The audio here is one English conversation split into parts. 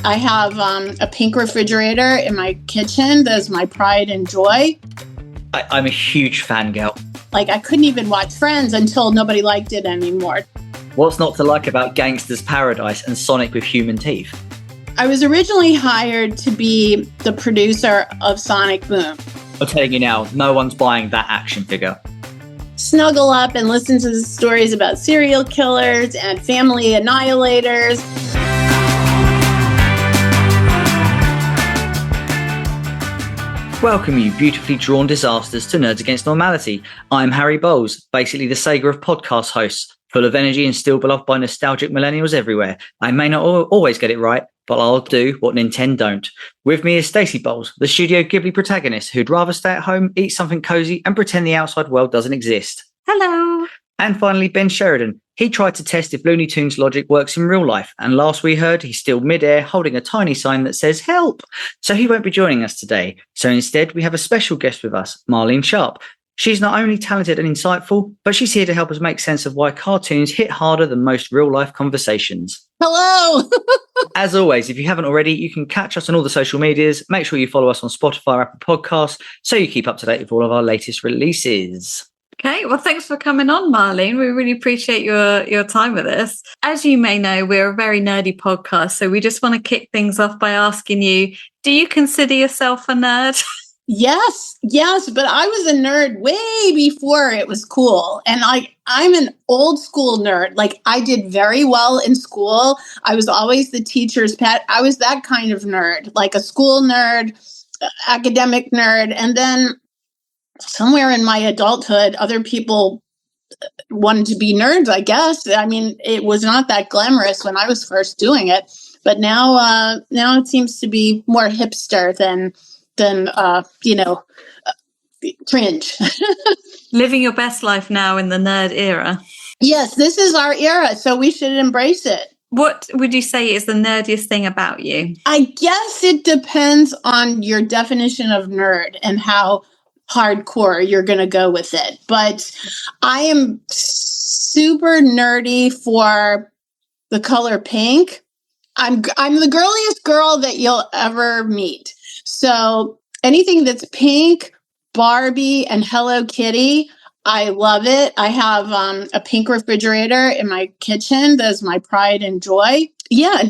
I have a pink refrigerator in my kitchen. That's my pride and joy. I'm a huge fangirl. Like, I couldn't even watch Friends until nobody liked it anymore. What's not to like about Gangster's Paradise and Sonic with human teeth? I was originally hired to be the producer of Sonic Boom. I'm telling you now, no one's buying that action figure. Snuggle up and listen to the stories about serial killers and family annihilators. Welcome, you beautifully drawn disasters, to Nerds Against Normality. I'm Harry Bowles, basically the Sega of podcast hosts, full of energy and still beloved by nostalgic millennials everywhere. I may not always get it right, but I'll do what Nintendo don't. With me is Stacey Bowles, the Studio Ghibli protagonist who'd rather stay at home, eat something cozy, and pretend the outside world doesn't exist. Hello. And finally, Ben Sheridan. He tried to test if Looney Tunes logic works in real life, and last we heard, he's still mid-air holding a tiny sign that says help. So he won't be joining us today. So instead, we have a special guest with us, Marlene Sharp. She's not only talented and insightful, but she's here to help us make sense of why cartoons hit harder than most real-life conversations. Hello! As always, if you haven't already, you can catch us on all the social medias. Make sure you follow us on Spotify or Apple Podcasts so you keep up to date with all of our latest releases. Okay, well, thanks for coming on, Marlene. We really appreciate your time with us. As you may know, we're a very nerdy podcast, so we just want to kick things off by asking you, do you consider yourself a nerd? Yes, but I was a nerd way before it was cool. And I'm an old school nerd. Like, I did very well in school. I was always the teacher's pet. I was that kind of nerd, like a school nerd, academic nerd. And then somewhere in my adulthood, other people wanted to be nerds, I guess. I mean, it was not that glamorous when I was first doing it, but now it seems to be more hipster than cringe. Living your best life now in the nerd era. Yes, this is our era, so we should embrace it. What would you say is the nerdiest thing about you? I guess it depends on your definition of nerd and how hardcore you're going to go with it. But I am super nerdy for the color pink. I'm the girliest girl that you'll ever meet. So anything that's pink, Barbie, and Hello Kitty, I love it. I have a pink refrigerator in my kitchen. That's my pride and joy. Yeah,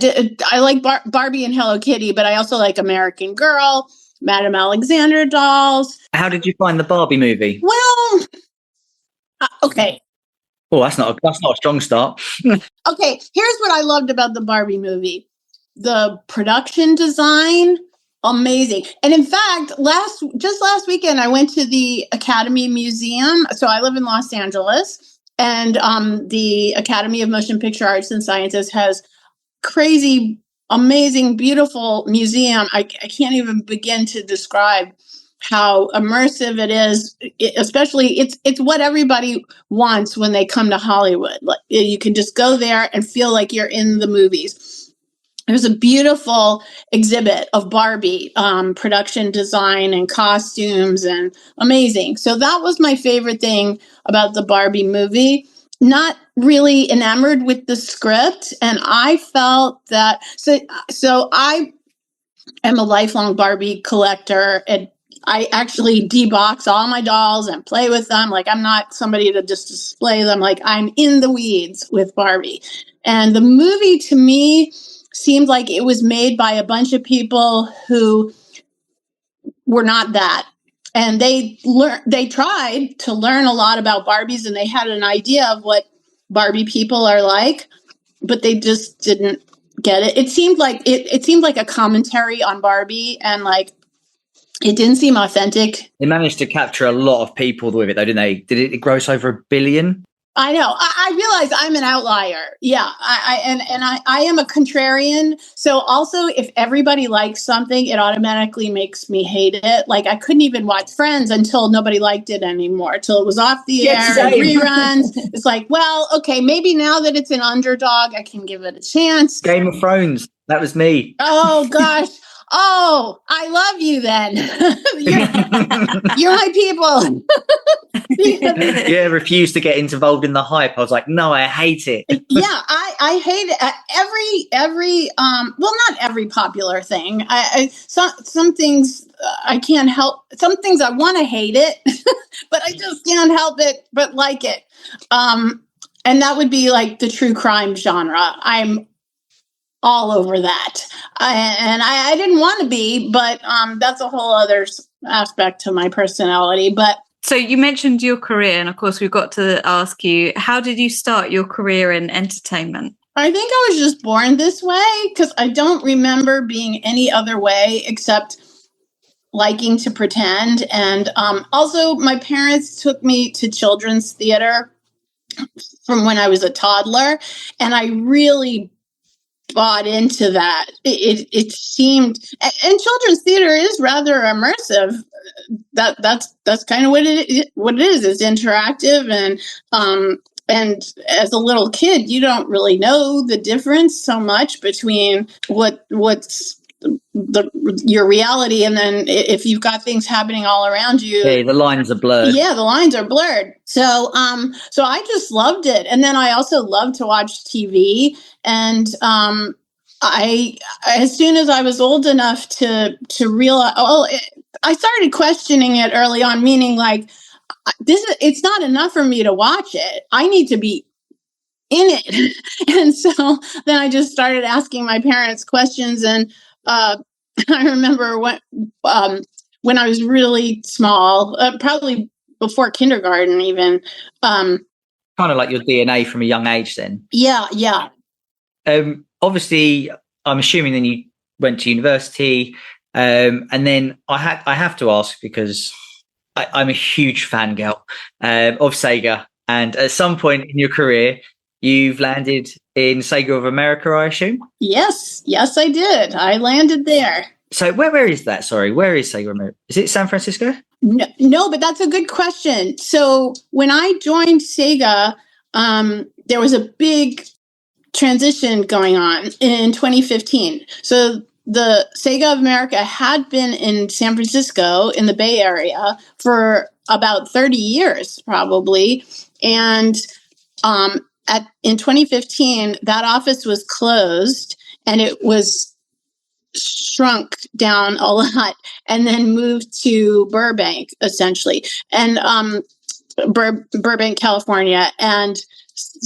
I like Barbie and Hello Kitty, but I also like American Girl, Madame Alexander dolls. How did you find the Barbie movie? Well, okay. Oh, that's not a strong start. Okay, here's what I loved about the Barbie movie. The production design, amazing. And in fact, last weekend, I went to the Academy Museum. So I live in Los Angeles, and the Academy of Motion Picture Arts and Sciences has crazy, amazing, beautiful museum. I can't even begin to describe how immersive it is. Especially, it's what everybody wants when they come to Hollywood. Like, you can just go there and feel like you're in the movies. There's a beautiful exhibit of Barbie, production design and costumes, and amazing. So that was my favorite thing about the Barbie movie. Not really enamored with the script, and I felt that. So I am a lifelong Barbie collector, and I actually debox all my dolls and play with them. Like, I'm not somebody to just display them. Like, I'm in the weeds with Barbie. And the movie, to me, seemed like it was made by a bunch of people who were not that. And they tried to learn a lot about Barbies, and they had an idea of what Barbie people are like, but they just didn't get it. It seemed like a commentary on Barbie, and like, it didn't seem authentic. They managed to capture a lot of people with it, though, didn't they? Did it gross over $1 billion? I know. I realize I'm an outlier. Yeah. I am a contrarian. So also, if everybody likes something, it automatically makes me hate it. Like, I couldn't even watch Friends until nobody liked it anymore, till it was off the air and reruns. It's like, well, okay, maybe now that it's an underdog, I can give it a chance. Game of Thrones. That was me. Oh gosh. Oh, I love you then. You're my people. Yeah, refused to get involved in the hype. I was like, no, I hate it. Yeah, I hate it. Every well, not every popular thing. Some things I can't help. Some things I want to hate it, but I just can't help it but like it. And that would be like the true crime genre. I'm all over that. I didn't want to be, but that's a whole other aspect to my personality. But so you mentioned your career, and of course we've got to ask you, how did you start your career in entertainment? I think I was just born this way because I don't remember being any other way except liking to pretend. And also my parents took me to children's theater from when I was a toddler, and I really bought into that. It seemed, and children's theater is rather immersive. That's kind of what it is. It's interactive, and as a little kid, you don't really know the difference so much between what's your reality, and then if you've got things happening all around you, yeah, the lines are blurred. Yeah, the lines are blurred. So I just loved it, and then I also loved to watch TV, and I, as soon as I was old enough to realize, I started questioning it early on, meaning like it's not enough for me to watch it. I need to be in it. And so then I just started asking my parents questions. And I remember when I was really small, probably before kindergarten even. Kind of like your DNA from a young age then. Yeah. Obviously, I'm assuming then you went to university. And then I have to ask, because I'm a huge fangirl of Sega. And at some point in your career, you've landed in Sega of America, I assume? Yes, I did. I landed there. So where is that? Sorry, where is Sega of America? Is it San Francisco? No, but that's a good question. So when I joined Sega, there was a big transition going on in 2015. So the Sega of America had been in San Francisco in the Bay Area for about 30 years, probably. And in 2015, that office was closed and it was shrunk down a lot and then moved to Burbank, essentially, and Burbank, California. And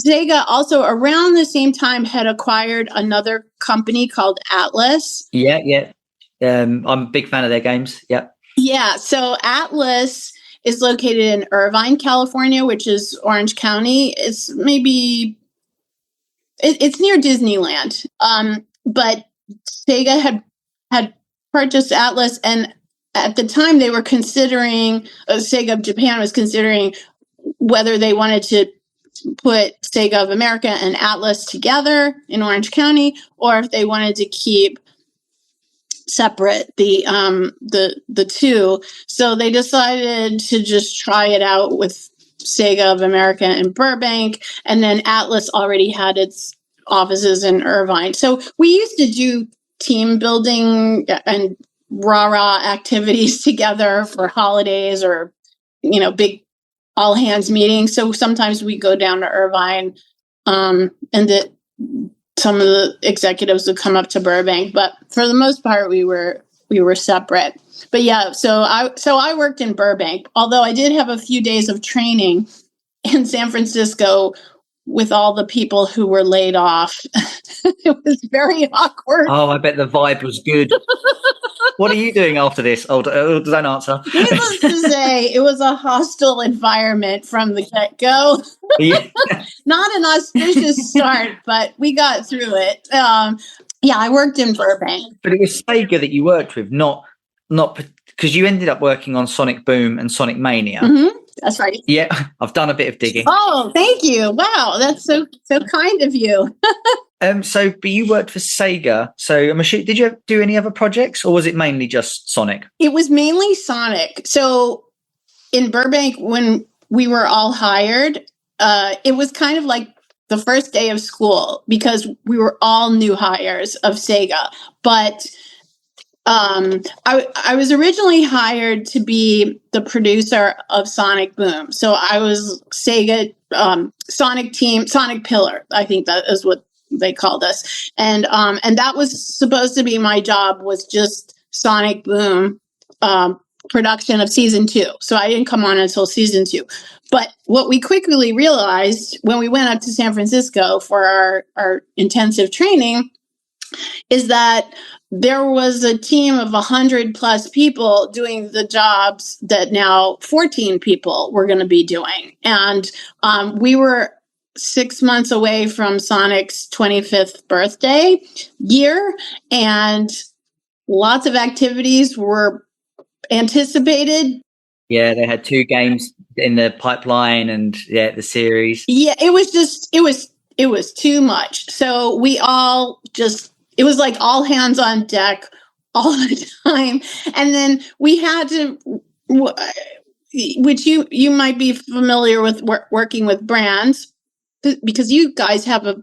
Sega also around the same time had acquired another company called Atlas. Yeah. I'm a big fan of their games. Yeah. Yeah. So Atlas is located in Irvine, California, which is Orange County. It's it's near Disneyland. But Sega had purchased Atlas, and at the time they were considering, Sega of Japan was considering whether they wanted to put Sega of America and Atlas together in Orange County, or if they wanted to keep separate the two. So they decided to just try it out with Sega of America in Burbank, and then Atlas already had its offices in Irvine. So we used to do team building and rah-rah activities together for holidays or, big all hands meetings. So sometimes we go down to Irvine, and some of the executives would come up to Burbank, but for the most part, we were separate. But yeah, so I worked in Burbank, although I did have a few days of training in San Francisco with all the people who were laid off. It was very awkward. Oh, I bet the vibe was good. What are you doing after this? Oh, don't answer. Needless to say, it was a hostile environment from the get-go. Yeah. Not an auspicious start, but we got through it. Yeah, I worked in Burbank. But it was Sega that you worked with, not because you ended up working on Sonic Boom and Sonic Mania. Mm-hmm. That's right. Yeah, I've done a bit of digging. Oh, thank you. Wow, that's so kind of you. But you worked for Sega. So I'm assuming, did you do any other projects, or was it mainly just Sonic? It was mainly Sonic. So in Burbank, when we were all hired, it was kind of like the first day of school because we were all new hires of Sega. But I was originally hired to be the producer of Sonic Boom. So I was Sega Sonic team, Sonic Pillar. I think that is what they called us. And that was supposed to be my job, was just Sonic Boom production of season 2. So I didn't come on until season 2. But what we quickly realized when we went up to San Francisco for our intensive training is that there was a team of 100 plus people doing the jobs that now 14 people were going to be doing. And we were 6 months away from Sonic's 25th birthday year, and lots of activities were anticipated. Yeah, they had 2 games in the pipeline, and the series. Yeah, it was too much. So we all just, it was like all hands on deck all the time. And then we had to, which you might be familiar with, working with brands, because you guys have a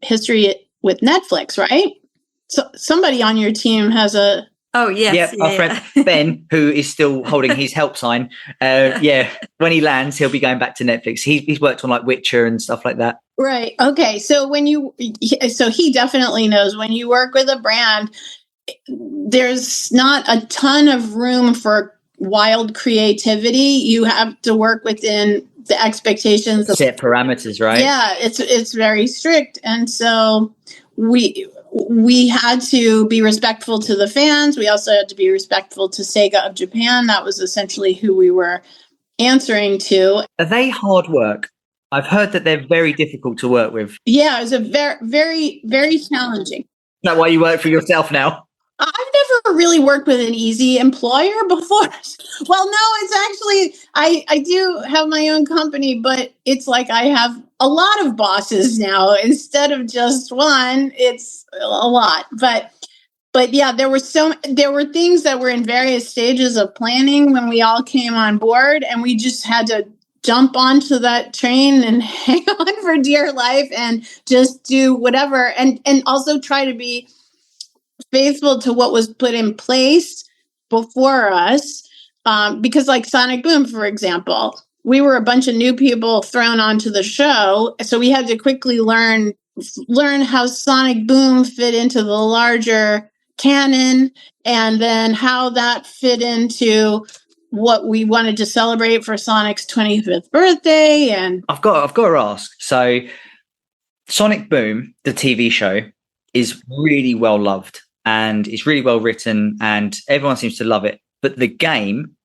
history with Netflix, right? So somebody on your team has a... Oh, yes. Yeah, our friend Ben, who is still holding his help sign. When he lands, he'll be going back to Netflix. He's worked on like Witcher and stuff like that. Right. Okay. So so he definitely knows when you work with a brand, there's not a ton of room for wild creativity. You have to work within the expectations of set parameters, right? Yeah, it's very strict. And so we had to be respectful to the fans. We also had to be respectful to Sega of Japan. That was essentially who we were answering to. Are they hard work? I've heard that they're very difficult to work with. Yeah, it was a very, very, very challenging. Is that why you work for yourself now? I've never really worked with an easy employer before. Well, no, it's actually, I do have my own company, but it's like I have a lot of bosses now. Instead of just one, it's a lot. But yeah, there were things that were in various stages of planning when we all came on board, and we just had to jump onto that train and hang on for dear life and just do whatever, and also try to be faithful to what was put in place before us. Because like Sonic Boom, for example, we were a bunch of new people thrown onto the show. So we had to quickly learn how Sonic Boom fit into the larger canon, and then how that fit into what we wanted to celebrate for Sonic's 25th birthday. And I've got to ask. So Sonic Boom, the TV show, is really well loved and it's really well written and everyone seems to love it. But the game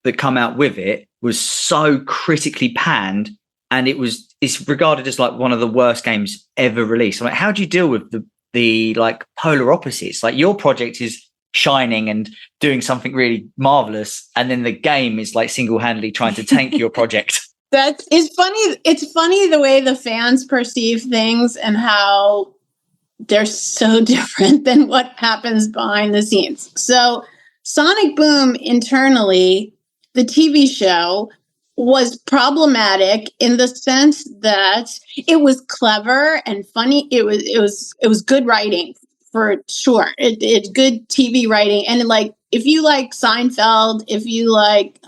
that come out with it was so critically panned, and it's regarded as like one of the worst games ever released. I'm like, how do you deal with the like polar opposites? Like your project is shining and doing something really marvelous, and then the game is like single-handedly trying to tank your project. It's funny. It's funny the way the fans perceive things and how they're so different than what happens behind the scenes. So Sonic Boom internally, the TV show, was problematic in the sense that it was clever and funny. It was good writing for sure. It's good TV writing, and like if you like Seinfeld, if you like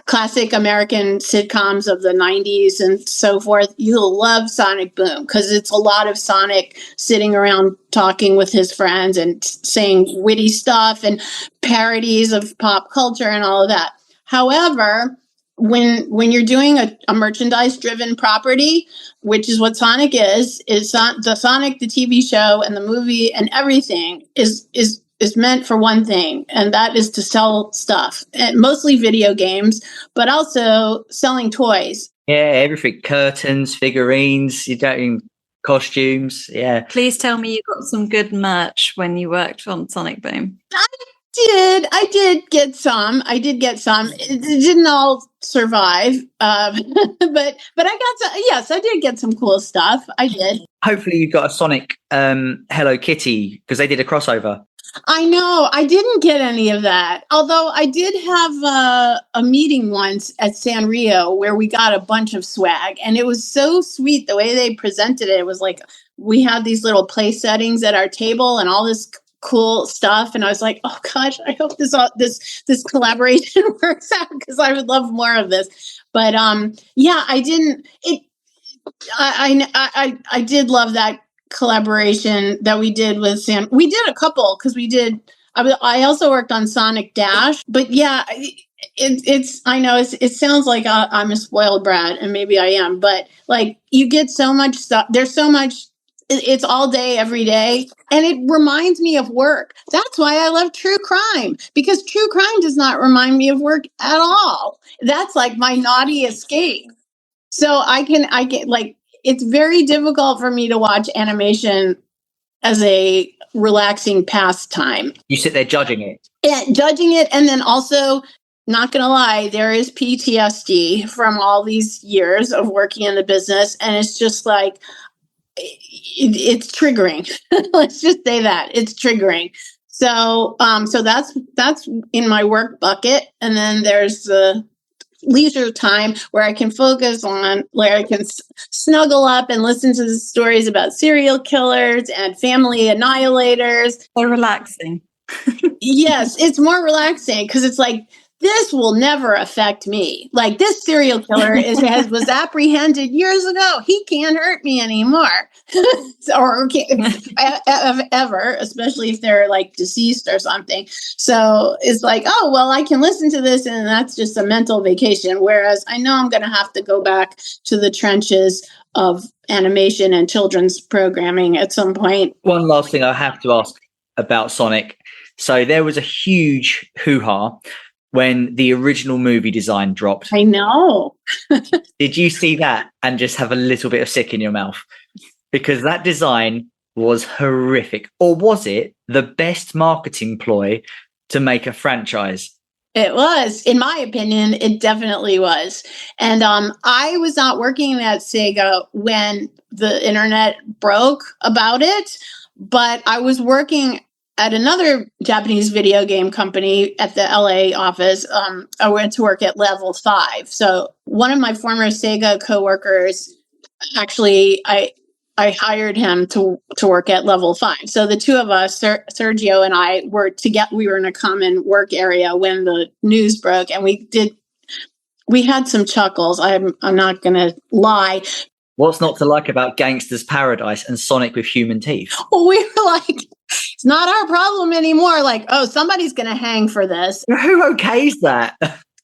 classic American sitcoms of the 90s and so forth, you'll love Sonic Boom because it's a lot of Sonic sitting around talking with his friends and saying witty stuff and parodies of pop culture and all of that. However, when you're doing a merchandise-driven property, which is what Sonic is the Sonic, the TV show and the movie and everything is meant for one thing, and that is to sell stuff, and mostly video games, but also selling toys. Yeah, everything. Curtains, figurines, you're doing costumes. Yeah. Please tell me you got some good merch when you worked on Sonic Boom. I did get some. It didn't all survive. But I got some. Yes, I did get some cool stuff. I did. Hopefully you got a Sonic Hello Kitty, because they did a crossover. I know. I didn't get any of that. Although I did have a meeting once at Sanrio where we got a bunch of swag. And it was so sweet the way they presented it. It was like we had these little place settings at our table and all this cool stuff. And I was like, oh gosh, I hope this collaboration works out, because I would love more of this. But yeah, I did love that collaboration that we did with Sam. We did a couple, because I also worked on Sonic Dash. But yeah, I know it sounds like I'm a spoiled brat, and maybe I am, but like, you get so much stuff. There's so much. It's all day, every day. And it reminds me of work. That's why I love true crime, because true crime does not remind me of work at all. That's like my naughty escape. So I can like, it's very difficult for me to watch animation as a relaxing pastime. You sit there judging it. Yeah, judging it. And then also, not going to lie, there is PTSD from all these years of working in the business. And it's just like, it's triggering. Let's just say that it's triggering. So that's in my work bucket. And then there's the leisure time where I can focus on, where I can snuggle up and listen to the stories about serial killers and family annihilators. So relaxing. Yes, it's more relaxing, because it's like, this will never affect me. Like, this serial killer was apprehended years ago. He can't hurt me anymore, or ever, especially if they're like deceased or something. So it's like, oh, well, I can listen to this, and that's just a mental vacation. Whereas I know I'm going to have to go back to the trenches of animation and children's programming at some point. One last thing I have to ask about Sonic. So there was a huge hoo-ha when the original movie design dropped. I know. Did you see that and just have a little bit of sick in your mouth? Because that design was horrific. Or was it the best marketing ploy to make a franchise? It was. In my opinion, it definitely was. And I was not working at Sega when the internet broke about it, but I was working at another Japanese video game company at the LA office. I went to work at Level 5. So one of my former Sega coworkers, actually, I hired him to work at Level 5. So the two of us, Sergio and I, we were in a common work area when the news broke, and we had some chuckles. I'm not going to lie. What's not to like about Gangster's Paradise and Sonic with human teeth? Well, we were like, it's not our problem anymore. Like, oh, somebody's going to hang for this. Who okays that?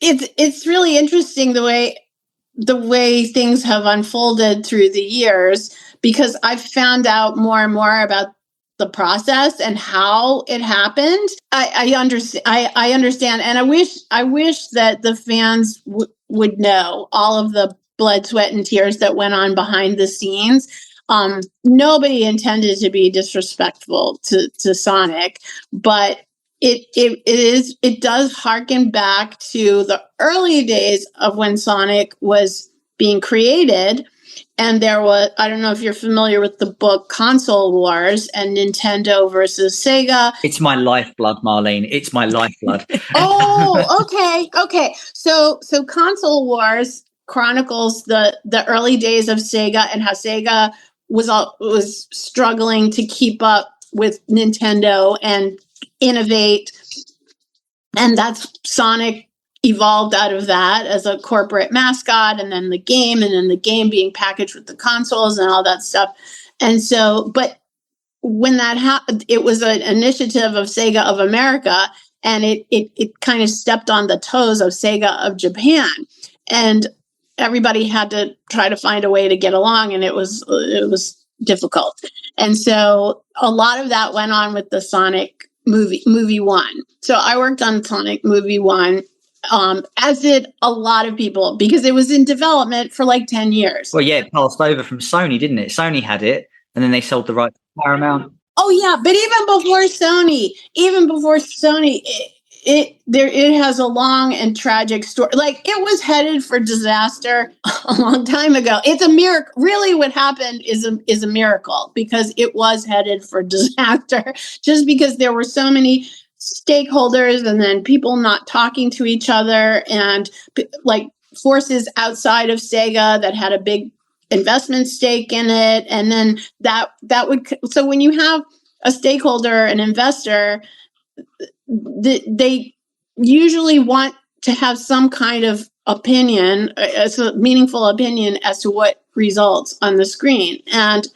It's really interesting the way things have unfolded through the years, because I've found out more and more about the process and how it happened. I understand, and I wish that the fans would know all of the blood, sweat, and tears that went on behind the scenes. Nobody intended to be disrespectful to Sonic, but it does harken back to the early days of when Sonic was being created. And there was, I don't know if you're familiar with the book Console Wars and Nintendo versus Sega. It's my lifeblood, Marlene. It's my lifeblood. Oh, okay. So Console Wars chronicles the early days of Sega and how Sega was struggling to keep up with Nintendo and innovate. And that's Sonic evolved out of that as a corporate mascot, and then the game being packaged with the consoles and all that stuff. And so, but when that happened, it was an initiative of Sega of America, and it kind of stepped on the toes of Sega of Japan. And everybody had to try to find a way to get along, and it was difficult. And so a lot of that went on with the Sonic movie 1. So I worked on Sonic movie 1, as did a lot of people, because it was in development for like 10 years. Well, yeah, it passed over from Sony, didn't it? Sony had it, and then they sold the rights to Paramount. Oh yeah, but even before Sony, it has a long and tragic story. Like, it was headed for disaster a long time ago. It's a miracle. Really, what happened is a miracle, because it was headed for disaster, just because there were so many stakeholders, and then people not talking to each other, and like forces outside of Sega that had a big investment stake in it. And then that would, so when you have a stakeholder, an investor, they usually want to have some kind of opinion, a meaningful opinion as to what results on the screen. And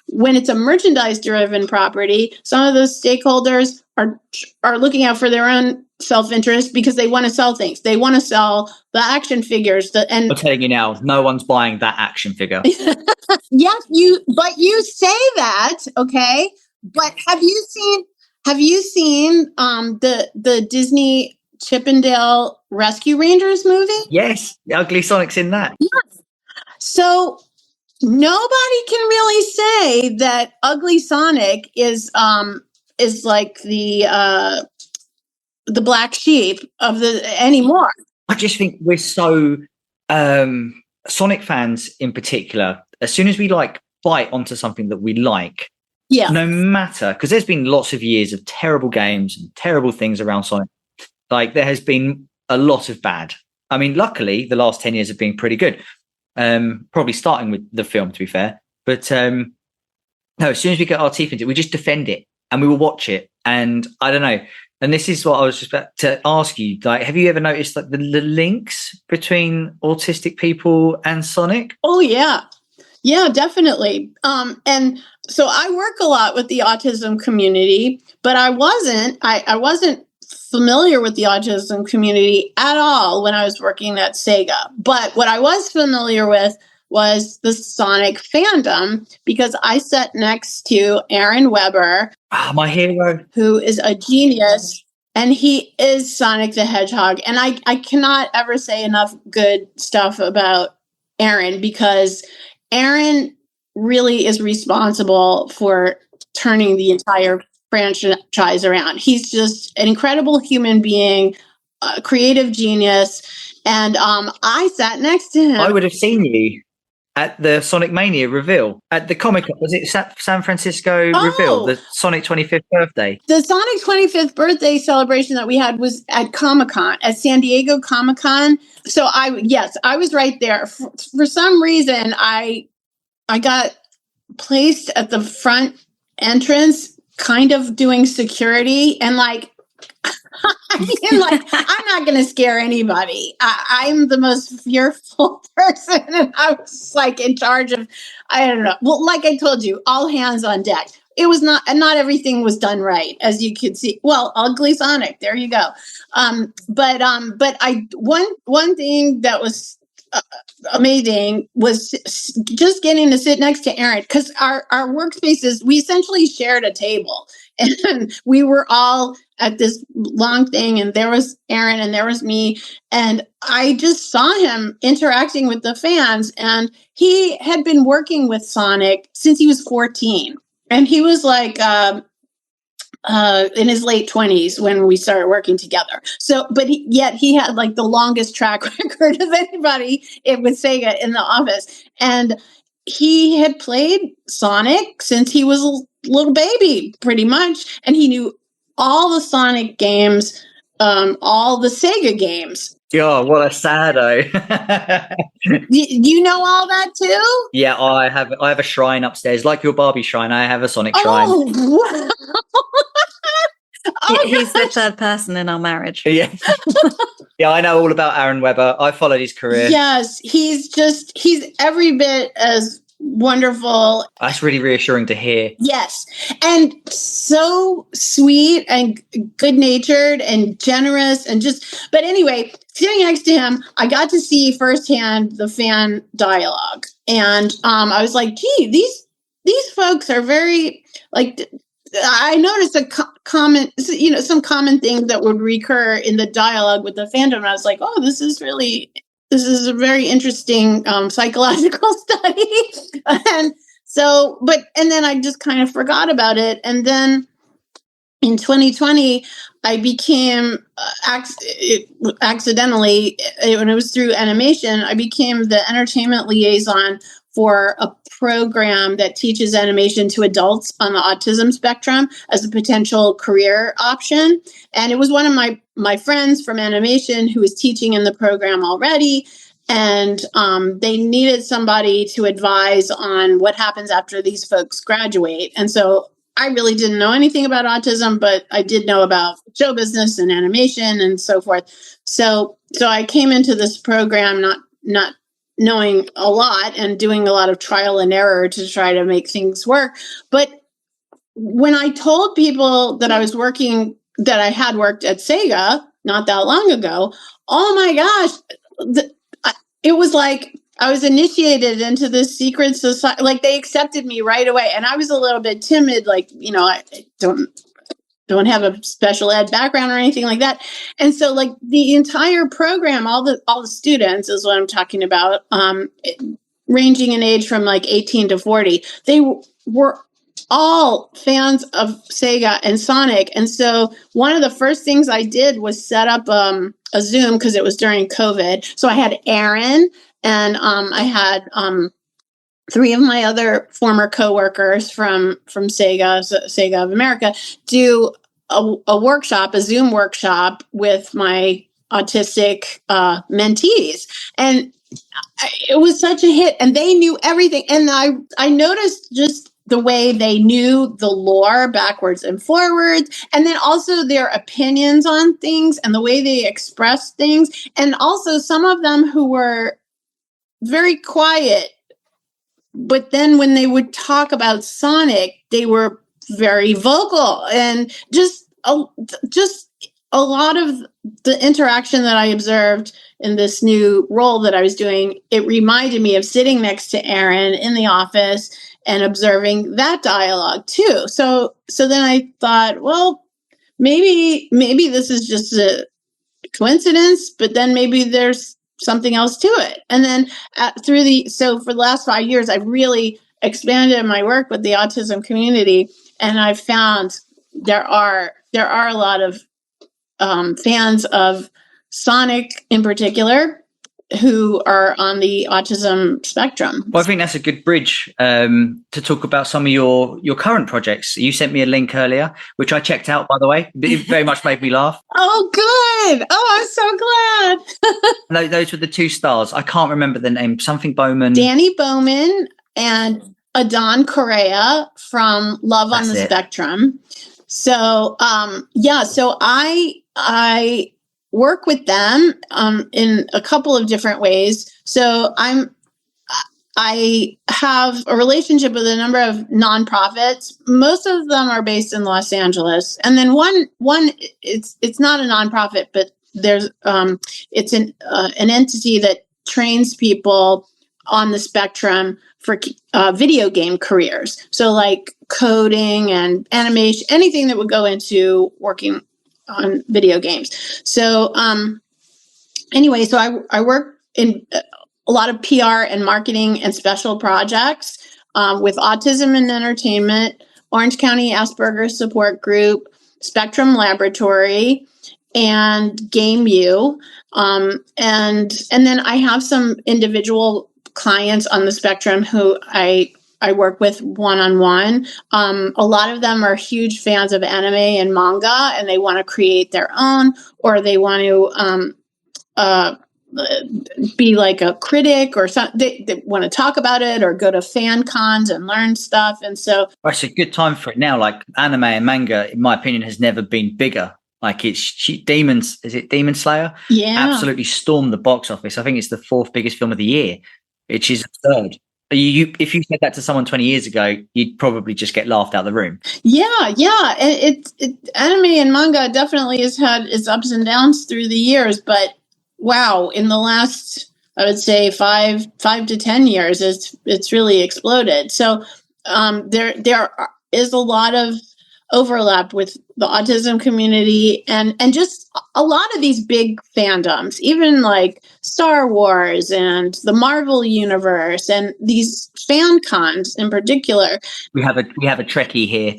when it's a merchandise-driven property, some of those stakeholders are looking out for their own self-interest because they want to sell things. They want to sell the action figures. I'm telling you now, no one's buying that action figure. Yes, but you say that, okay? But have you seen the Disney Chippendale Rescue Rangers movie? Yes, the Ugly Sonic's in that. Yes. So nobody can really say that Ugly Sonic is like the black sheep of the anymore. I just think we're so Sonic fans in particular. As soon as we bite onto something that we like, no matter, because there's been lots of years of terrible games and terrible things around Sonic. There has been a lot of bad. I mean, luckily, the last 10 years have been pretty good. Probably starting with the film, to be fair. But no, as soon as we get our teeth into it, we just defend it and we will watch it. And I don't know. And this is what I was just about to ask you. Have you ever noticed the links between autistic people and Sonic? Oh, yeah. Yeah, definitely. And so I work a lot with the autism community, but I wasn't familiar with the autism community at all when I was working at Sega. But what I was familiar with was the Sonic fandom, because I sat next to Aaron Weber, my hero, who is a genius, and he is Sonic the Hedgehog. And I cannot ever say enough good stuff about Aaron, because Aaron really is responsible for turning the entire franchise around. He's just an incredible human being, a creative genius. And I sat next to him. I would have seen you at the Sonic Mania reveal at the Comic-Con. Was it San Francisco reveal, the Sonic 25th birthday? The Sonic 25th birthday celebration that we had was at Comic-Con, at San Diego Comic-Con. So I was right there. For some reason, I got placed at the front entrance, kind of doing security, and I'm not going to scare anybody. I'm the most fearful person, and I was in charge of, I don't know. Well, like I told you, all hands on deck. It was not everything was done right, as you could see. Well, Ugly Sonic, there you go. But one thing that was amazing was just getting to sit next to Aaron, because our workspaces, we essentially shared a table, and we were all at this long thing, and there was Aaron and there was me, and I just saw him interacting with the fans, and he had been working with Sonic since he was 14, and he was in his late 20s when we started working together. So, but yet he had the longest track record of anybody with Sega in the office. And he had played Sonic since he was a little baby, pretty much. And he knew all the Sonic games, all the Sega games. Oh, what a saddo. You know all that too? Yeah, I have a shrine upstairs, like your Barbie shrine. I have a Sonic shrine. Wow. He's the third person in our marriage. Yeah. Yeah, I know all about Aaron Weber. I followed his career. Yes, he's every bit as wonderful. That's really reassuring to hear. Yes. And so sweet and good-natured and generous, and but anyway, sitting next to him, I got to see firsthand the fan dialogue. And I was like, gee, these folks are very, I noticed some common things that would recur in the dialogue with the fandom. And I was like, oh, this is a very interesting psychological study. And then I just kind of forgot about it. And then in 2020, I became accidentally, when it was through animation, I became the entertainment liaison for a program that teaches animation to adults on the autism spectrum as a potential career option. And it was one of my friends from animation who was teaching in the program already. And they needed somebody to advise on what happens after these folks graduate. And so I really didn't know anything about autism, but I did know about show business and animation and so forth. So I came into this program not knowing a lot and doing a lot of trial and error to try to make things work. But when I told people that that I had worked at Sega not that long ago, oh my gosh, it was like I was initiated into this secret society. Like they accepted me right away. And I was a little bit timid, like, I don't have a special ed background or anything like that. And so like the entire program, all the students is what I'm talking about, ranging in age from like 18 to 40, they were all fans of Sega and Sonic. And so one of the first things I did was set up a Zoom because it was during COVID. So I had Aaron and I had three of my other former coworkers from Sega of America do a workshop, a Zoom workshop with my autistic mentees. And it was such a hit and they knew everything. And I noticed just the way they knew the lore backwards and forwards, and then also their opinions on things and the way they expressed things. And also some of them who were very quiet, but then when they would talk about Sonic, they were very vocal, and just a lot of the interaction that I observed in this new role that I was doing, it reminded me of sitting next to Aaron in the office and observing that dialogue too. So then I thought, well, maybe this is just a coincidence, but then maybe there's something else to it. And then for the last 5 years, I've really expanded my work with the autism community, and I've found there are a lot of fans of Sonic in particular who are on the autism spectrum. Well, I think that's a good bridge to talk about some of your current projects. You sent me a link earlier, which I checked out, by the way. It very much made me laugh. Oh, good. Oh, I'm so glad. Those were the 2 stars. I can't remember the name. Something Bowman. Danny Bowman and Adon Correa from Love on the Spectrum. So, so I work with them in a couple of different ways. So I have a relationship with a number of nonprofits. Most of them are based in Los Angeles, and then one it's not a nonprofit, but there's it's an entity that trains people on the spectrum for video game careers. So like coding and animation, anything that would go into working on video games. So anyway, so I work in a lot of PR and marketing and special projects with Autism and Entertainment, Orange County Asperger's Support Group, Spectrum Laboratory, and GameU. And then I have some individual clients on the spectrum who I work with one-on-one. A lot of them are huge fans of anime and manga, and they want to create their own, or they want to be like a critic, or something. They want to talk about it or go to fan cons and learn stuff. And so it's a good time for it now. Like anime and manga, in my opinion, has never been bigger. Like Demon Slayer? Yeah. Absolutely stormed the box office. I think it's the 4th biggest film of the year, which is absurd. If you said that to someone 20 years ago, you'd probably just get laughed out of the room. Yeah. And anime and manga definitely has had its ups and downs through the years, but wow, in the last, I would say 5 to 10 years, it's really exploded. So there is a lot of overlap with the autism community and just a lot of these big fandoms, even like Star Wars and the Marvel universe and these fan cons in particular. We have a Trekkie here.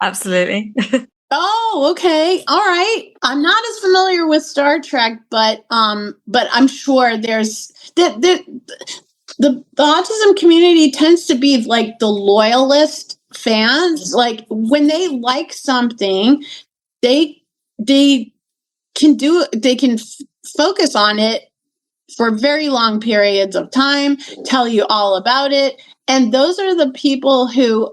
Absolutely. Oh, okay. All right. I'm not as familiar with Star Trek, but I'm sure there's the autism community tends to be like the loyalist fans. Like when they like something, they can focus on it for very long periods of time, tell you all about it. And those are the people who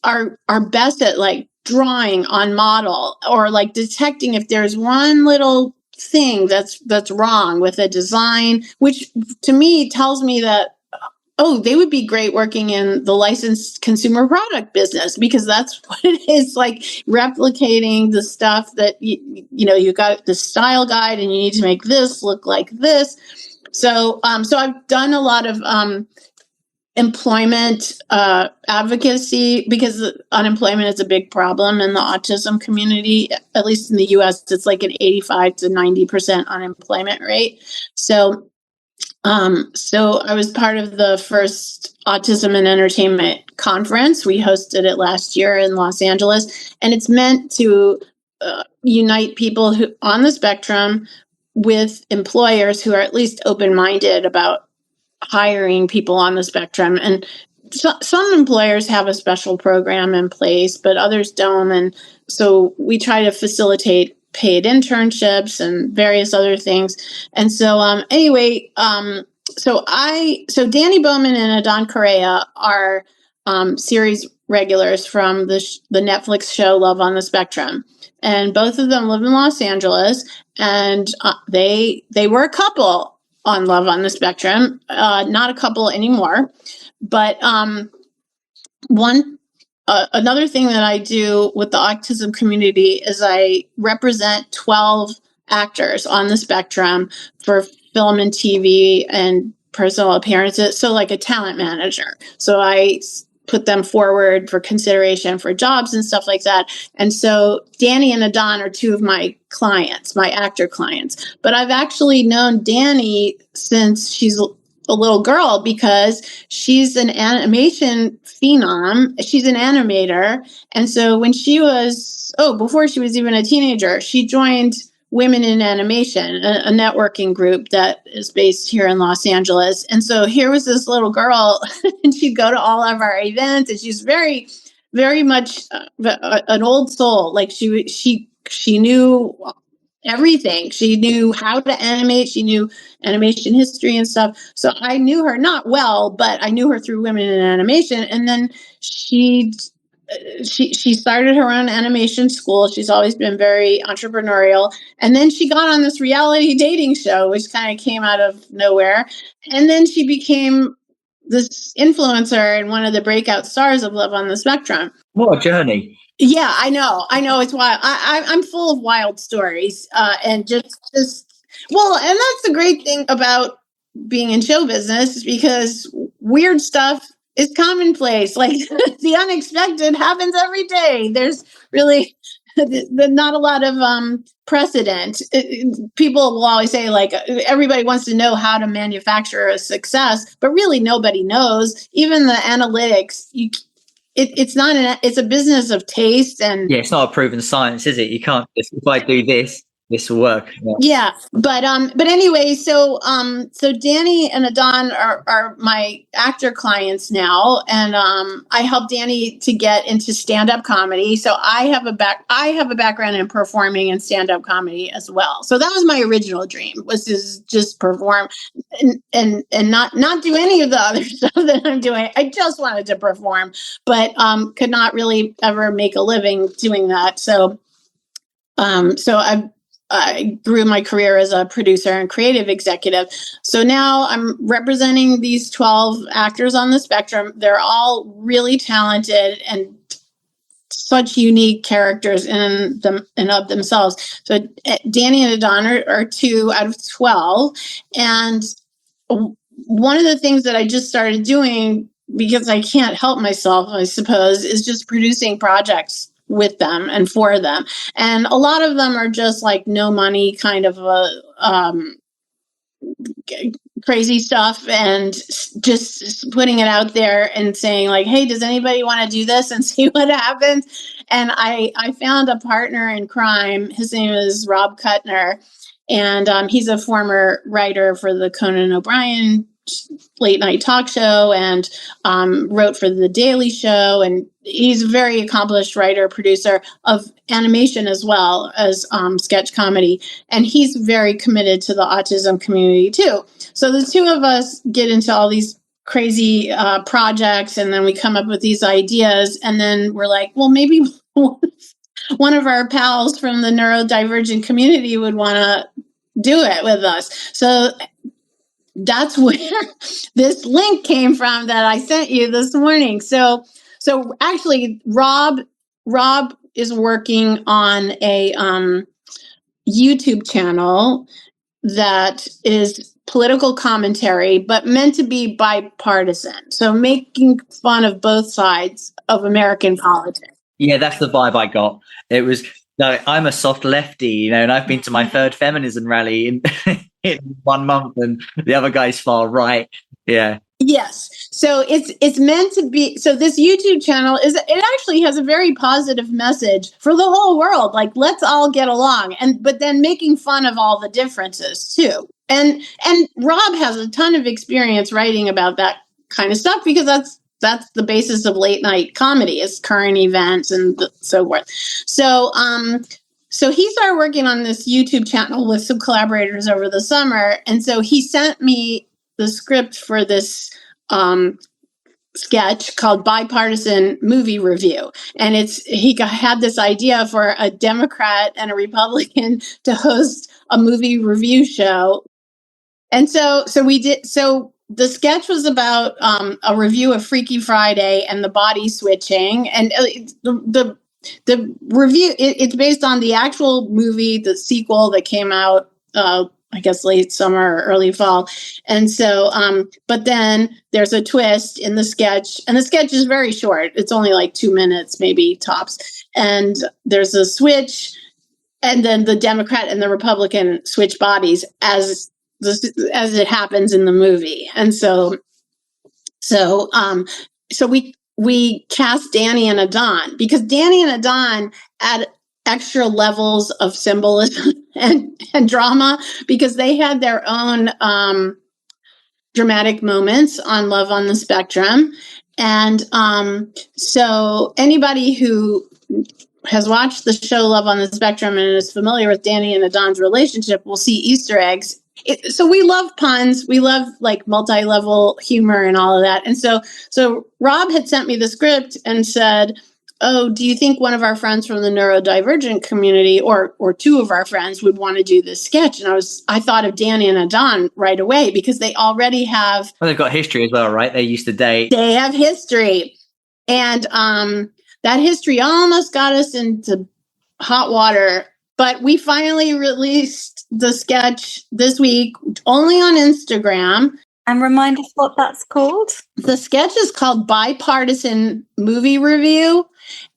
are best at like drawing on model or like detecting if there's one little thing that's wrong with a design, which to me tells me that, oh, they would be great working in the licensed consumer product business, because that's what it is, like replicating the stuff that you got the style guide and you need to make this look like this. So I've done a lot of employment advocacy, because unemployment is a big problem in the autism community. At least in the US, it's like an 85 to 90% unemployment rate. So I was part of the first Autism and Entertainment Conference. We hosted it last year in Los Angeles, and it's meant to unite people who on the spectrum with employers who are at least open-minded about hiring people on the spectrum. And some employers have a special program in place, but others don't. And so we try to facilitate paid internships and various other things. And so so Danny Bowman and Adon Correa are series regulars from the Netflix show Love on the Spectrum. And both of them live in Los Angeles, and they were a couple on Love on the Spectrum, not a couple anymore. But another thing that I do with the autism community is I represent 12 actors on the spectrum for film and TV and personal appearances. So like a talent manager. So I put them forward for consideration for jobs and stuff like that. And so Danny and Adon are two of my clients, my actor clients. But I've actually known Danny since she's a little girl, because she's an animation phenom. She's an animator. And so when she was, before she was even a teenager, she joined Women in Animation, a networking group that is based here in Los Angeles. And so here was this little girl, and she'd go to all of our events, and she's very, very much an old soul. Like she knew everything. She knew how to animate. She knew animation history and stuff. So I knew her not well, but I knew her through Women in Animation. And then she started her own animation school. She's always been very entrepreneurial. And then she got on this reality dating show, which kind of came out of nowhere. And then she became this influencer and one of the breakout stars of Love on the Spectrum. What a journey. Yeah, I know. It's wild. I'm full of wild stories, and just well, and that's the great thing about being in show business, because weird stuff is commonplace. Like the unexpected happens every day. There's really not a lot of precedent. People will always say, like, everybody wants to know how to manufacture a success, but really nobody knows. Even the analytics, it's a business of taste. And yeah, it's not a proven science, is it? You can't just, if I do this will work. Yeah. But anyway, so Danny and Adon are my actor clients now, and I helped Danny to get into stand-up comedy. So I have a background in performing and stand-up comedy as well. So that was my original dream, was to just perform and not do any of the other stuff that I'm doing. I just wanted to perform, but could not really ever make a living doing that. So I grew my career as a producer and creative executive. So now I'm representing these 12 actors on the spectrum. They're all really talented and such unique characters in them and of themselves. So Danny and Adon are 2 out of 12. And one of the things that I just started doing, because I can't help myself, I suppose, is just producing projects with them and for them. And a lot of them are just like no money kind of crazy stuff, and just putting it out there and saying like, hey, does anybody want to do this and see what happens? And I found a partner in crime. His name is Rob Kuttner, and he's a former writer for the Conan O'Brien late night talk show, and wrote for The Daily Show. And he's a very accomplished writer, producer of animation as well as sketch comedy. And he's very committed to the autism community too. So the two of us get into all these crazy projects, and then we come up with these ideas, and then we're like, well, maybe one of our pals from the neurodivergent community would want to do it with us. So that's where this link came from that I sent you this morning. So actually, Rob is working on a YouTube channel that is political commentary, but meant to be bipartisan. So making fun of both sides of American politics. Yeah, that's the vibe I got. It was, no, I'm a soft lefty, and I've been to my third feminism rally in 1 month, and the other guy's far right. Yeah. Yes. So it's meant to be. So this YouTube channel it actually has a very positive message for the whole world. Like, let's all get along, but then making fun of all the differences too. And Rob has a ton of experience writing about that kind of stuff, because that's the basis of late night comedy, is current events and so forth. So he started working on this YouTube channel with some collaborators over the summer, and so he sent me the script for this sketch called Bipartisan Movie Review. And he had this idea for a Democrat and a Republican to host a movie review show. And so we did. So the sketch was about a review of Freaky Friday and the body switching. And the review, it's based on the actual movie, the sequel that came out, I guess late summer or early fall. And so, but then there's a twist in the sketch, and the sketch is very short. It's only like 2 minutes, maybe tops. And there's a switch, and then the Democrat and the Republican switch bodies as it happens in the movie. And so we cast Danny and Adon, because Danny and Adon add extra levels of symbolism and drama, because they had their own dramatic moments on Love on the Spectrum. And so anybody who has watched the show Love on the Spectrum and is familiar with Danny and Adon's relationship will see Easter eggs. So we love puns. We love like multi-level humor and all of that. And so Rob had sent me the script and said, oh, do you think one of our friends from the neurodivergent community or two of our friends would want to do this sketch? And I thought of Danny and Adon right away, because they already have. Well, they've got history as well, right? They used to date. They have history. And that history almost got us into hot water. But we finally released the sketch this week, only on Instagram. And remind us what that's called. The sketch is called Bipartisan Movie Review,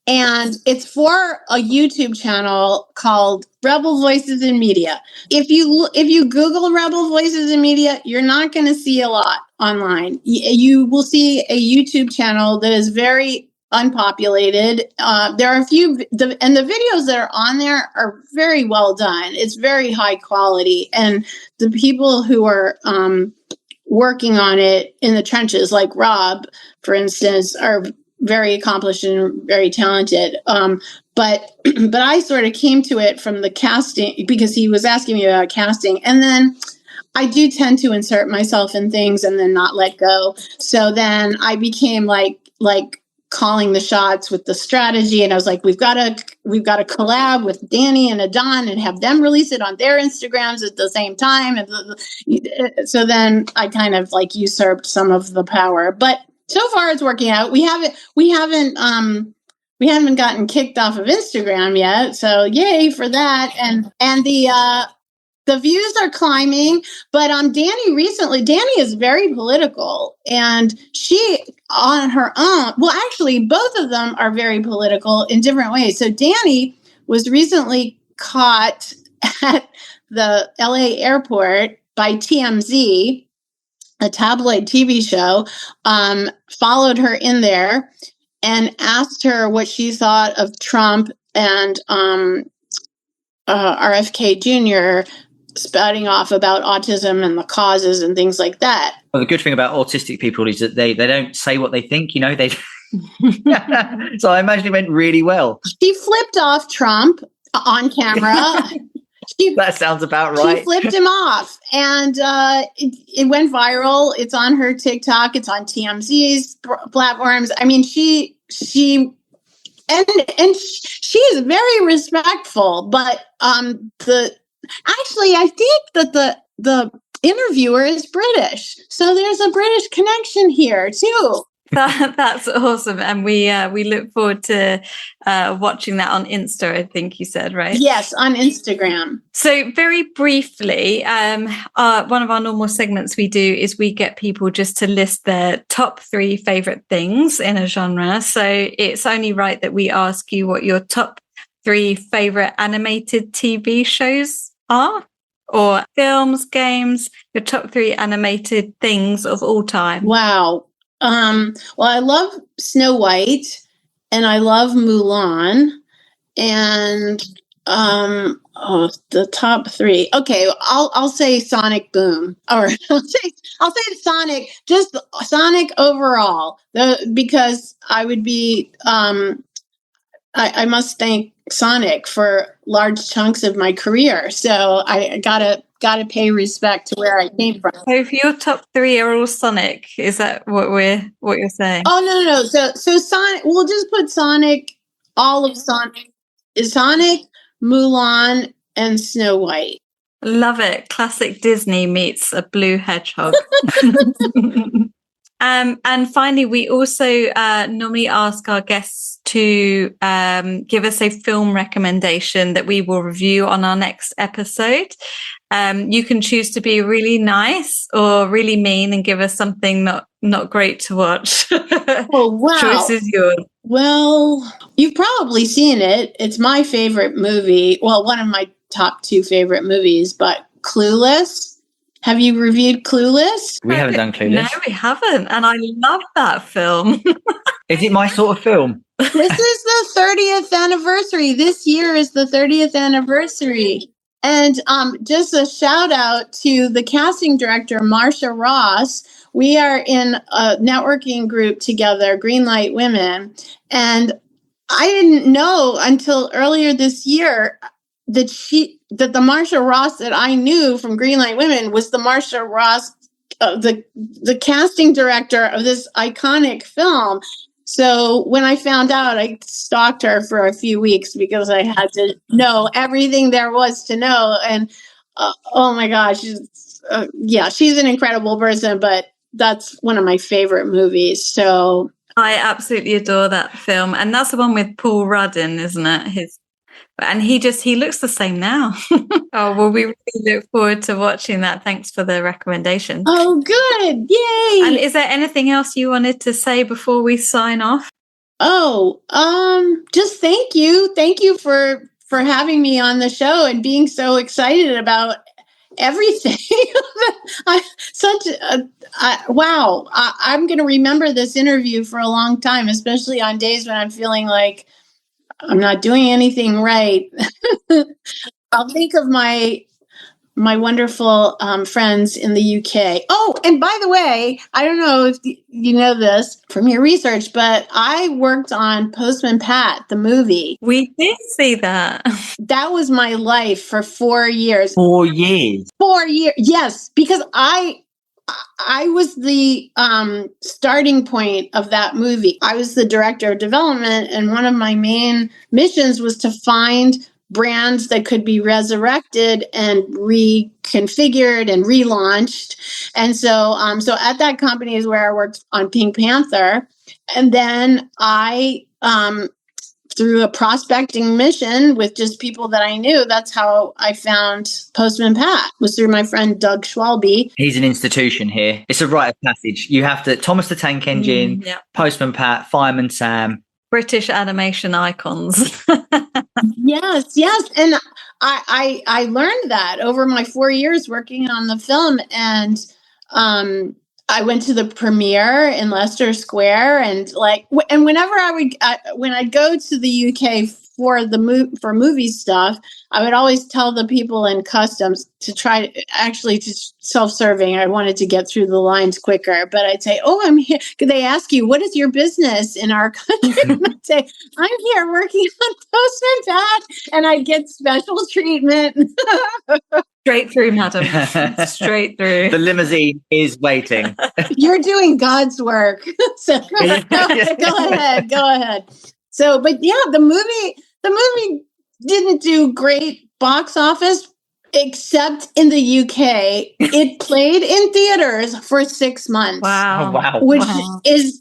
and it's for a YouTube channel called Rebel Voices in Media. If you Google Rebel Voices in Media, you're not going to see a lot online. You will see a YouTube channel that is very unpopulated. There are a few, and the videos that are on there are very well done. It's very high quality, and the people who are working on it in the trenches, like Rob, for instance, are very accomplished and very talented. But I sort of came to it from the casting, because he was asking me about casting, and then I do tend to insert myself in things and then not let go. So then I became like calling the shots with the strategy, and I was like, we've got to collab with Danny and Adon and have them release it on their Instagrams at the same time. And so then I kind of like usurped some of the power, but so far it's working out. We haven't gotten kicked off of Instagram yet, so yay for that. And the views are climbing, but Danny is very political, and she on her own, well, actually both of them are very political in different ways. So Danny was recently caught at the LA airport by TMZ, a tabloid TV show, followed her in there and asked her what she thought of Trump and RFK Jr. spouting off about autism and the causes and things like that. Well, the good thing about autistic people is that they don't say what they think, they. So I imagine it went really well. She flipped off Trump on camera. That sounds about She right. flipped him off, and it went viral. It's on her TikTok. It's on TMZ's platforms. I mean, she is very respectful. But I think that the interviewer is British, so there's a British connection here too. That's awesome, and we look forward to watching that on Insta. I think you said, right? Yes, on Instagram. So very briefly, one of our normal segments we do is we get people just to list their top 3 favorite things in a genre. So it's only right that we ask you what your top 3 favorite animated TV shows are, or films, games, your top 3 animated things of all time. Wow. Well, I love Snow White, and I love Mulan, and the top 3. Okay, I'll say Sonic Boom, or I'll say Sonic, just Sonic overall, because I would be I must thank Sonic for large chunks of my career, so I gotta pay respect to where I came from. So if your top 3 are all Sonic, is that what you're saying? Oh no. So Sonic, we'll just put Sonic, all of Sonic is Sonic, Mulan, and Snow White. Love it. Classic Disney meets a blue hedgehog. And finally, we also normally ask our guests to give us a film recommendation that we will review on our next episode. You can choose to be really nice or really mean and give us something not great to watch. Oh, wow. Choice is yours. Well, you've probably seen it. It's my favorite movie. Well, one of my top 2 favorite movies, but Clueless. Have you reviewed Clueless? We haven't done Clueless. No, we haven't. And I love that film. Is it my sort of film? This is the 30th anniversary. This year is the 30th anniversary. And just a shout out to the casting director, Marsha Ross. We are in a networking group together, Greenlight Women. And I didn't know until earlier this year that the Marsha Ross that I knew from Greenlight Women was the Marsha Ross, the casting director of this iconic film. So when I found out, I stalked her for a few weeks because I had to know everything there was to know. And oh my gosh, she's an incredible person, but that's one of my favorite movies. So I absolutely adore that film. And that's the one with Paul Rudd in, isn't it? And he looks the same now. Oh, well, we really look forward to watching that. Thanks for the recommendation. Oh, good. Yay. And is there anything else you wanted to say before we sign off? Oh, just thank you. Thank you for having me on the show and being so excited about everything. Wow. I'm going to remember this interview for a long time, especially on days when I'm feeling like I'm not doing anything right. I'll think of my wonderful friends in the UK. Oh, and by the way, I don't know if you know this from your research, but I worked on Postman Pat, the movie. We did see that. That was my life for 4 years. 4 years? 4 years, yes, because I was the starting point of that movie. I was the director of development, and one of my main missions was to find brands that could be resurrected and reconfigured and relaunched. And so at that company is where I worked on Pink Panther. And then I, through a prospecting mission with just people that I knew, that's how I found Postman Pat, was through my friend Doug Schwalbe. He's an institution here. It's a rite of passage. You have to, Thomas the Tank Engine, Postman Pat, Fireman Sam. British animation icons. Yes. And I learned that over my 4 years working on the film. And I went to the premiere in Leicester Square, and whenever when I'd go to the UK for for movie stuff, I would always tell the people in customs to try to self-serving. I wanted to get through the lines quicker, but I'd say, "Oh, I'm here." Could they ask you, "What is your business in our country?" And I'd say, "I'm here working on Postman Pat," and I'd get special treatment. Straight through, madam. Straight through. The limousine is waiting. You're doing God's work. So go ahead. So, but yeah, the movie didn't do great box office, except in the UK. It played in theaters for 6 months. Wow. Oh, wow. Which is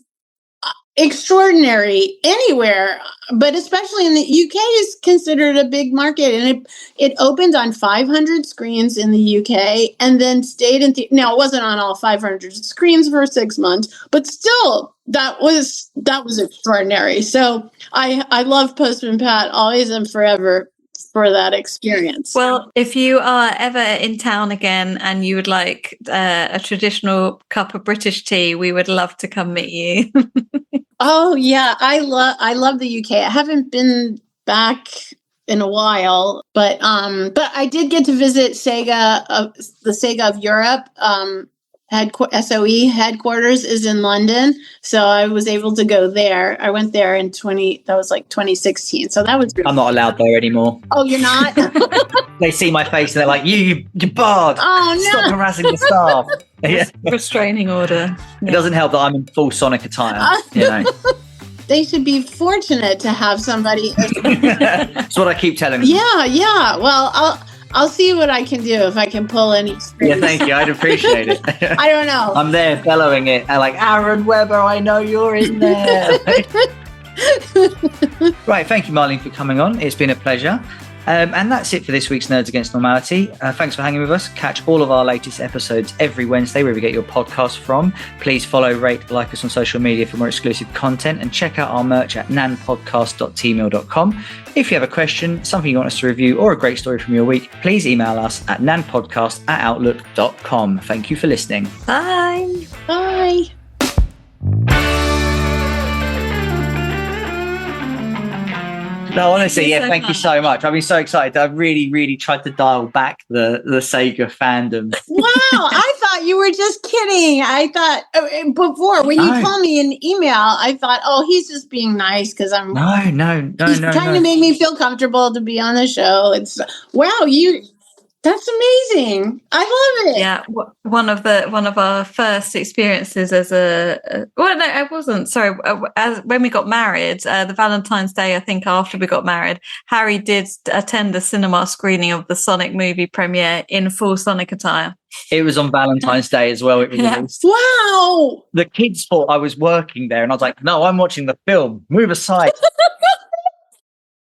extraordinary anywhere, but especially in the UK is considered a big market, and it opened on 500 screens in the UK and then stayed in now it wasn't on all 500 screens for 6 months, but still that was extraordinary. So I love Postman Pat always and forever for that experience. Well, if you are ever in town again and you would like a traditional cup of British tea, we would love to come meet you. Oh yeah, I love the UK. I haven't been back in a while, but I did get to visit the Sega of Europe. SOE headquarters is in London, so I was able to go there. I went there in 2016, so that was great. I'm not allowed there anymore. Oh, you're not? They see my face and they're like, you bard. Oh, no. Stop harassing the staff. Yeah. Restraining order. It doesn't help that I'm in full Sonic attire. You know. They should be fortunate to have somebody. That's what I keep telling them. Yeah. Well, I'll see what I can do if I can pull any strings. Yeah, thank you. I'd appreciate it. I don't know. I'm there bellowing it. I'm like, Aaron Webber, I know you're in there. Right, thank you, Marlene, for coming on. It's been a pleasure. And that's it for this week's Nerds Against Normality. Thanks for hanging with us. Catch all of our latest episodes every Wednesday wherever you get your podcast from. Please follow, rate, like us on social media for more exclusive content, and check out our merch at nanpodcast.tmail.com. If you have a question, something you want us to review, or a great story from your week, please email us at nanpodcast@outlook.com. Thank you for listening. Bye. Bye. No, honestly, yeah, So thank you fun. so much. I've been so excited. I've really, really tried to dial back the Sega fandom. Wow, I thought you were just kidding. I thought before when you called me an email, I thought, oh, he's just being nice because I'm he's trying to make me feel comfortable to be on the show. It's wow, that's amazing. I love it. Yeah, one of our first experiences as I wasn't. Sorry, when we got married, the Valentine's Day, I think after we got married, Harry did attend the cinema screening of the Sonic movie premiere in full Sonic attire. It was on Valentine's Day as well. It was released. Wow. The kids thought I was working there, and I was like, no, I'm watching the film. Move aside.